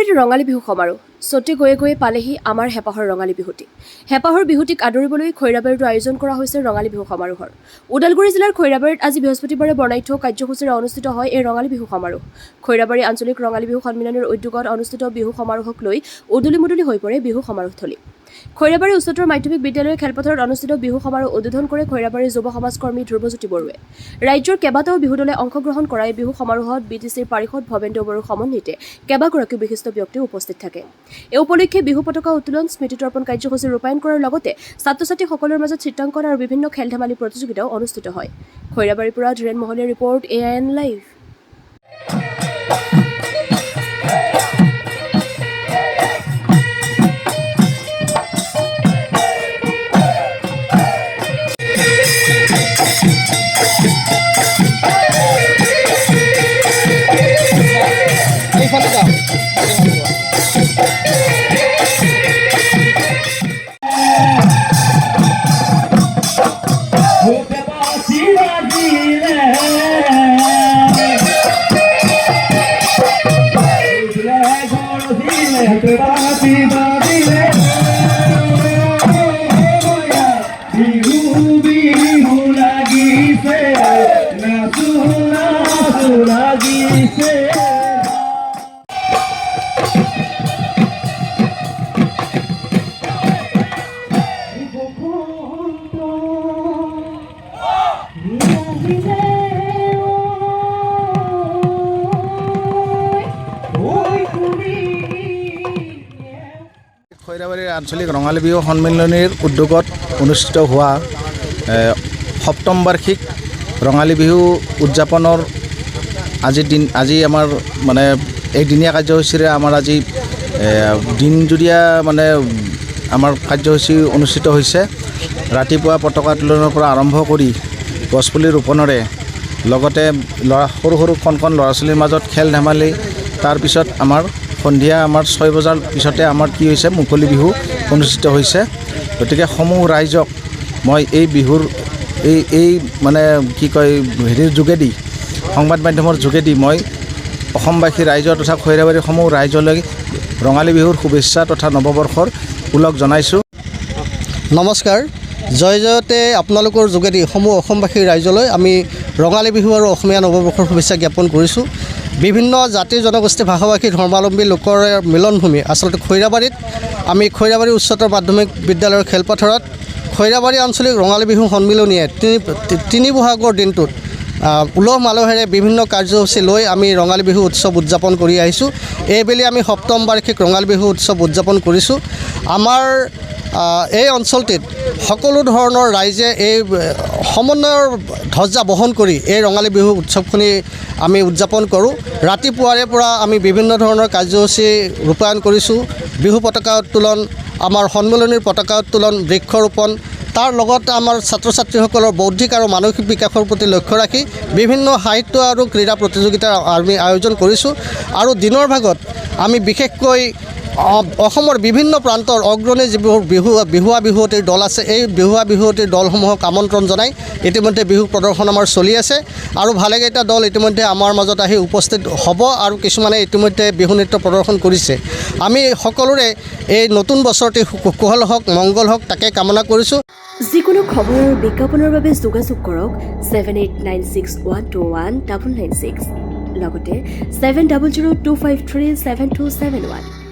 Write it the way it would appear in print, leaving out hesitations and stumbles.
খৈৰাবাৰীত ৰঙালী বিহু সমাৰোহ চতে গৈয়ে গৈয়ে পালেহি আমাৰ হেঁপাহৰ ৰঙালী বিহুটি। হেঁপাহৰ বিহুটিক আদৰিবলৈ খৈৰাবাৰীতো আয়োজন কৰা হৈছে ৰঙালী বিহু সমাৰোহৰ। ওদালগুৰি জিলাৰ খৈৰাবাৰীত আজি বৃহস্পতিবাৰে বৰ্ণাঢ্য কাৰ্যসূচীৰে অনুষ্ঠিত হয় এই ৰঙালী বিহু সমাৰোহ। খৈৰাবাৰী আঞ্চলিক ৰঙালী বিহু সন্মিলনৰ উদ্যোগত অনুষ্ঠিত বিহু সমাৰোহক লৈ উদুলি মুদুলি হৈ পৰে বিহু সমাৰোহস্থলী। খৈৰাবাৰী উচ্চতৰ মাধ্যমিক বিদ্যালয়ৰ খেলপথাৰত অনুষ্ঠিত বিহু সমাৰোহ উদ্বোধন কৰে খৈৰাবাৰীৰ যুৱ সমাজকৰ্মী ধ্ৰুৱজ্যোতি বৰুৱে। ৰাজ্যৰ কেইবাটাও বিহু দলে অংশগ্ৰহণ কৰা এই বিহু সমাৰোহত বিটিচিৰ পাৰিষদ ভৱেন্দ্ৰ বড়োৰ সমন্বিতে কেইবাগৰাকী বিশিষ্ট ব্যক্তি উপস্থিত থাকে। এই উপলক্ষে বিহু পতাকা উত্তোলন, স্মৃতি তৰ্পণ কাৰ্যসূচী ৰূপায়ণ কৰাৰ লগতে ছাত্ৰ-ছাত্ৰীসকলৰ মাজত চিত্ৰাংকন আৰু বিভিন্ন খেল-ধেমালি প্ৰতিযোগিতাও অনুষ্ঠিত হয়। খৈৰাবাৰীৰ পৰা ধীৰেন মহলীৰ ৰিপৰ্ট, AIN লাইভ। খৈৰাবাৰীৰ আঞ্চলিক ৰঙালী বিহু সন্মিলনীৰ উদ্যোগত অনুষ্ঠিত হোৱা সপ্তম বাৰ্ষিক ৰঙালী বিহু উদযাপনৰ আজি আমাৰ মানে একদিনীয়া কাৰ্যসূচীৰে আমাৰ আজি দিনজুৰীয়া মানে আমাৰ কাৰ্যসূচী অনুষ্ঠিত হৈছে। ৰাতিপুৱা পতাকা উত্তোলনৰ পৰা আৰম্ভ কৰি গছপুলি ৰোপণৰে লগতে সৰু সৰু কণ ল'ৰা ছোৱালীৰ মাজত খেল ধেমালি, তাৰপিছত আমাৰ সন্ধিয়া আমাৰ 6 বজাৰ পিছতে আমাৰ কি হৈছে মুকলি বিহু অনুষ্ঠিত হৈছে। গতিকে সমূহ ৰাইজক মই এই বিহুৰ এই মানে কি কয় হেৰিৰ যোগেদি, সংবাদ মাধ্যমৰ যোগেদি মই অসমবাসী ৰাইজৰ তথা খৈৰাবাৰীৰ সমূহ ৰাইজলৈ ৰঙালী বিহুৰ শুভেচ্ছা তথা নৱবৰ্ষৰ ওলগ জনাইছোঁ। নমস্কাৰ। জয় জয়তে আপোনালোকৰ যোগেদি সমূহ অসমবাসী ৰাইজলৈ আমি ৰঙালী বিহু আৰু অসমীয়া নৱবৰ্ষৰ শুভেচ্ছা জ্ঞাপন কৰিছোঁ। বিভিন্ন জাতি জনগোষ্ঠী ভাষাভাষী ধৰ্মাৱলম্বী লোকৰ মিলনভূমি আচলতে খৈৰাবাৰীত আমি খৈৰাবাৰী উচ্চতৰ মাধ্যমিক বিদ্যালয়ৰ খেলপথাৰত খৈৰাবাৰী আঞ্চলিক ৰঙালী বিহু সন্মিলনীয়ে তিনি বহাগৰ দিনটোত উলহ মালহেৰে বিভিন্ন কাৰ্যসূচী লৈ আমি ৰঙালী বিহু উৎসৱ উদযাপন কৰি আহিছোঁ। এইবেলি আমি সপ্তম বাৰ্ষিক ৰঙালী বিহু উৎসৱ উদযাপন কৰিছোঁ। আমাৰ এই অঞ্চলটিত সকলো ধৰণৰ ৰাইজে এই সমন্বয়ৰ ধ্বজা বহন কৰি এই ৰঙালী বিহু উৎসৱখিনি আমি উদযাপন কৰোঁ। ৰাতিপুৱাৰে পৰা আমি বিভিন্ন ধৰণৰ কাৰ্যসূচী ৰূপায়ণ কৰিছোঁ। বিহু পতাকা উত্তোলন, আমাৰ সন্মিলনীৰ পতাকা উত্তোলন, বৃক্ষৰোপণ, তাৰ লগতে আমাৰ ছাত্ৰ ছাত্ৰীসকলৰ বৌদ্ধিক আৰু মানসিক বিকাশৰ প্ৰতি লক্ষ্য ৰাখি বিভিন্ন সাহিত্য আৰু ক্ৰীড়া প্ৰতিযোগিতাৰ আমি আয়োজন কৰিছোঁ। আৰু দিনৰ ভাগত আমি বিশেষকৈ অসমৰ বিভিন্ন প্ৰান্তৰ অগ্ৰণী যিবোৰ বিহুৱা বিহুৱতীৰ দল আছে, এই বিহুৱা বিহুৱতীৰ দলসমূহক আমন্ত্ৰণ জনাই ইতিমধ্যে বিহু প্ৰদৰ্শন আমাৰ চলি আছে আৰু ভালেকেইটা দল ইতিমধ্যে আমাৰ মাজত আহি উপস্থিত হ'ব আৰু কিছুমানে ইতিমধ্যে বিহু নৃত্য প্ৰদৰ্শন কৰিছে। আমি সকলোৰে এই নতুন বছৰটি কুশল হওক, মংগল হওক তাকে কামনা কৰিছোঁ। যিকোনো খবৰ আৰু বিজ্ঞাপনৰ বাবে যোগাযোগ কৰক 7896121996 লগতে 7002537271।